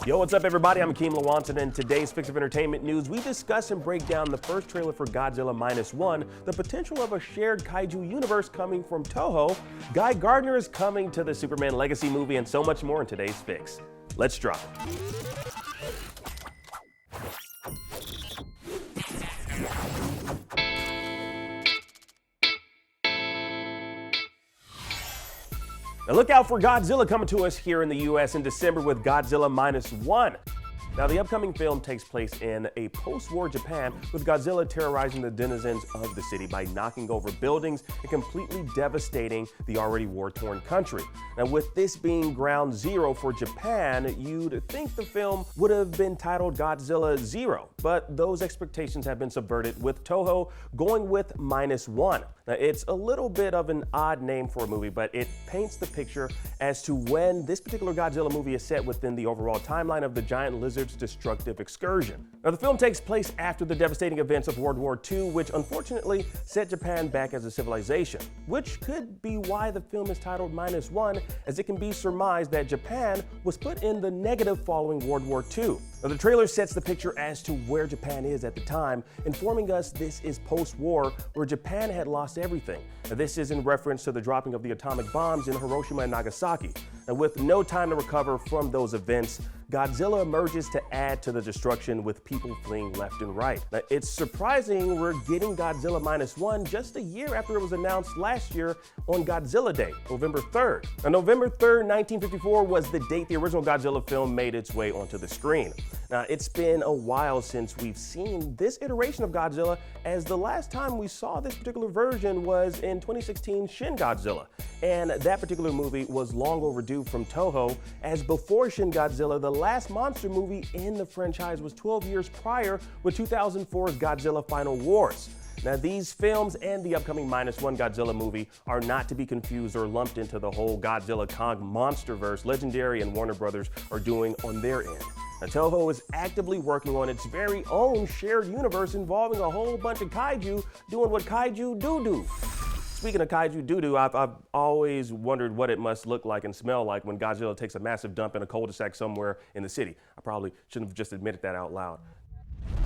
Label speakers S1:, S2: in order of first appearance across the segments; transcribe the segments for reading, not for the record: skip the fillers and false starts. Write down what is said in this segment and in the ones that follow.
S1: Yo, what's up everybody? I'm Akeem Lawanson, and in today's Fix of Entertainment News, we discuss and break down the first trailer for Godzilla Minus One, the potential of a shared Kaiju universe coming from TOHO, Gardner is coming to the Superman Legacy movie, and so much more in today's Fix. Let's drop it. Now look out for Godzilla coming to us here in the US in December with Godzilla Minus One. Now the upcoming film takes place in a post-war Japan with Godzilla terrorizing the denizens of the city by knocking over buildings and completely devastating the already war-torn country. Now with this being ground zero for Japan, you'd think the film would have been titled Godzilla Zero, but those expectations have been subverted with TOHO going with Minus One. Now it's a little bit of an odd name for a movie, but it paints the picture as to when this particular Godzilla movie is set within the overall timeline of the giant lizard's destructive excursion. Now the film takes place after the devastating events of World War II, which unfortunately set Japan back as a civilization, which could be why the film is titled Minus One, as it can be surmised that Japan was put in the negative following World War II. Now the trailer sets the picture as to where Japan is at the time, informing us this is post-war, where Japan had lost everything. Now this is in reference to the dropping of the atomic bombs in Hiroshima and Nagasaki. And with no time to recover from those events, Godzilla emerges to add to the destruction with people fleeing left and right. Now, it's surprising we're getting Godzilla Minus One just a year after it was announced last year on Godzilla Day, November 3rd. Now, November 3rd, 1954 was the date the original Godzilla film made its way onto the screen. Now, it's been a while since we've seen this iteration of Godzilla, as the last time we saw this particular version was in 2016 Shin Godzilla. And that particular movie was long overdue from TOHO, as before Shin Godzilla, the last monster movie in the franchise was 12 years prior with 2004's Godzilla Final Wars. Now these films and the upcoming Minus One Godzilla movie are not to be confused or lumped into the whole Godzilla Kong monsterverse Legendary and Warner Brothers are doing on their end. Now TOHO is actively working on its very own shared universe involving a whole bunch of kaiju doing what kaiju do. Speaking of kaiju doo-doo, I've always wondered what it must look like and smell like when Godzilla takes a massive dump in a cul-de-sac somewhere in the city. I probably shouldn't have just admitted that out loud.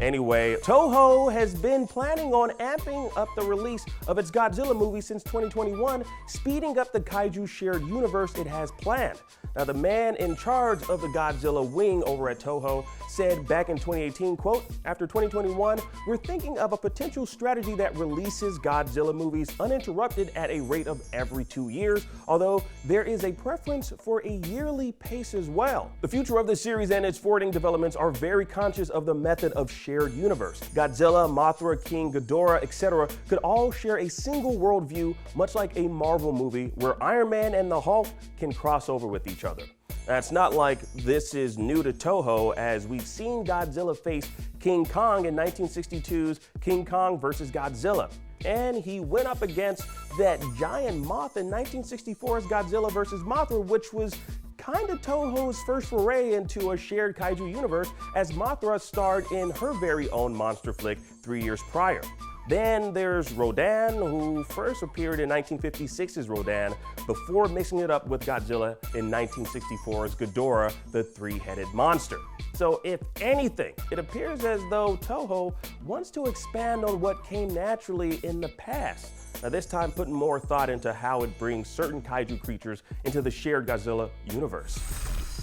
S1: Anyway, TOHO has been planning on amping up the release of its Godzilla movie since 2021, speeding up the kaiju shared universe it has planned. Now, the man in charge of the Godzilla wing over at TOHO said back in 2018, quote, "After 2021, we're thinking of a potential strategy that releases Godzilla movies uninterrupted at a rate of every 2 years, although there is a preference for a yearly pace as well. The future of the series and its forwarding developments are very conscious of the method of shared universe. Godzilla, Mothra, King Ghidorah, etc. could all share a single worldview, much like a Marvel movie where Iron Man and the Hulk can cross over with each other." Now, it's not like this is new to TOHO, as we've seen Godzilla face King Kong in 1962's King Kong vs. Godzilla. And he went up against that giant moth in 1964's Godzilla vs. Mothra, which was kind of TOHO's first foray into a shared kaiju universe, as Mothra starred in her very own monster flick 3 years prior. Then there's Rodan, who first appeared in 1956's Rodan before mixing it up with Godzilla in 1964's Ghidorah, the three-headed monster. So if anything, it appears as though TOHO wants to expand on what came naturally in the past. Now this time putting more thought into how it brings certain kaiju creatures into the shared Godzilla universe.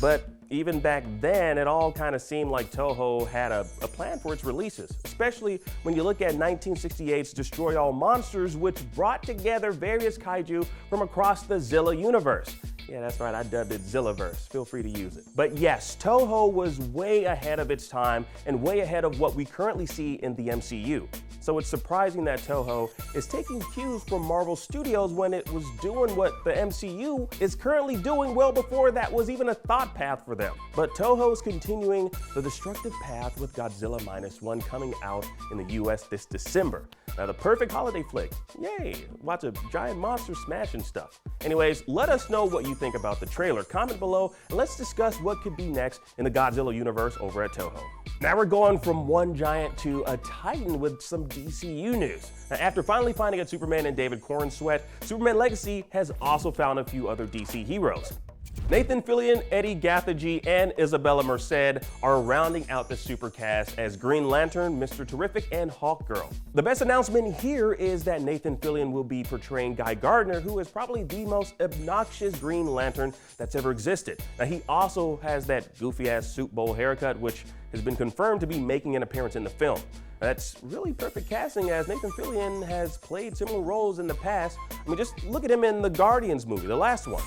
S1: But even back then, it all kind of seemed like TOHO had a plan for its releases, especially when you look at 1968's Destroy All Monsters, which brought together various kaiju from across the Zilla universe. Yeah, that's right, I dubbed it Zillaverse. Feel free to use it. But yes, TOHO was way ahead of its time and way ahead of what we currently see in the MCU. So it's surprising that TOHO is taking cues from Marvel Studios when it was doing what the MCU is currently doing well before that was even a thought path for them. But TOHO is continuing the destructive path with Godzilla Minus One coming out in the US this December. Now the perfect holiday flick. Yay, watch a giant monster smashing stuff. Anyways, let us know what you think about the trailer. Comment below and let's discuss what could be next in the Godzilla universe over at TOHO. Now we're going from one giant to a titan with some DCU news. Now, after finally finding a Superman and David Cornsweet, Superman Legacy has also found a few other DC heroes. Nathan Fillion, Eddie Gathegi, and Isabella Merced are rounding out the supercast as Green Lantern, Mr. Terrific, and Hawkgirl. The best announcement here is that Nathan Fillion will be portraying Guy Gardner, who is probably the most obnoxious Green Lantern that's ever existed. Now, he also has that goofy-ass soup bowl haircut, which has been confirmed to be making an appearance in the film. That's really perfect casting, as Nathan Fillion has played similar roles in the past. I mean, just look at him in the Guardians movie, the last one.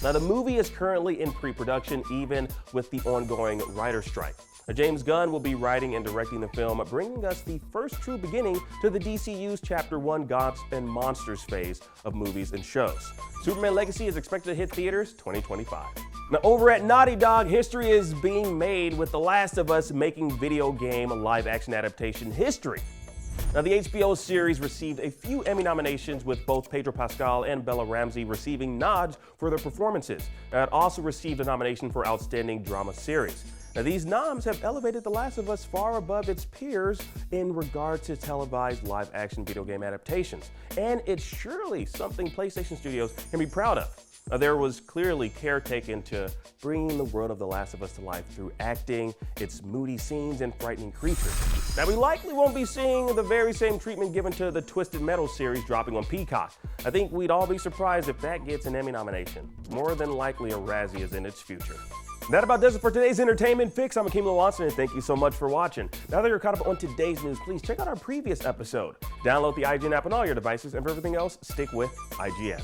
S1: Now, the movie is currently in pre-production, even with the ongoing writer's strike. James Gunn will be writing and directing the film, bringing us the first true beginning to the DCU's Chapter 1 Gods and Monsters phase of movies and shows. Superman Legacy is expected to hit theaters 2025. Now, over at Naughty Dog, history is being made with The Last of Us making video game live-action adaptation history. Now, the HBO series received a few Emmy nominations, with both Pedro Pascal and Bella Ramsey receiving nods for their performances. Now, it also received a nomination for Outstanding Drama Series. Now, these noms have elevated The Last of Us far above its peers in regard to televised live-action video game adaptations, and it's surely something PlayStation Studios can be proud of. There was clearly care taken to bringing the world of The Last of Us to life through acting, its moody scenes, and frightening creatures. Now, we likely won't be seeing the very same treatment given to the Twisted Metal series dropping on Peacock. I think we'd all be surprised if that gets an Emmy nomination. More than likely, a Razzie is in its future. That about does it for today's Entertainment Fix. I'm Akeem Lawanson, and thank you so much for watching. Now that you're caught up on today's news, please check out our previous episode. Download the IGN app on all your devices, and for everything else, stick with IGN.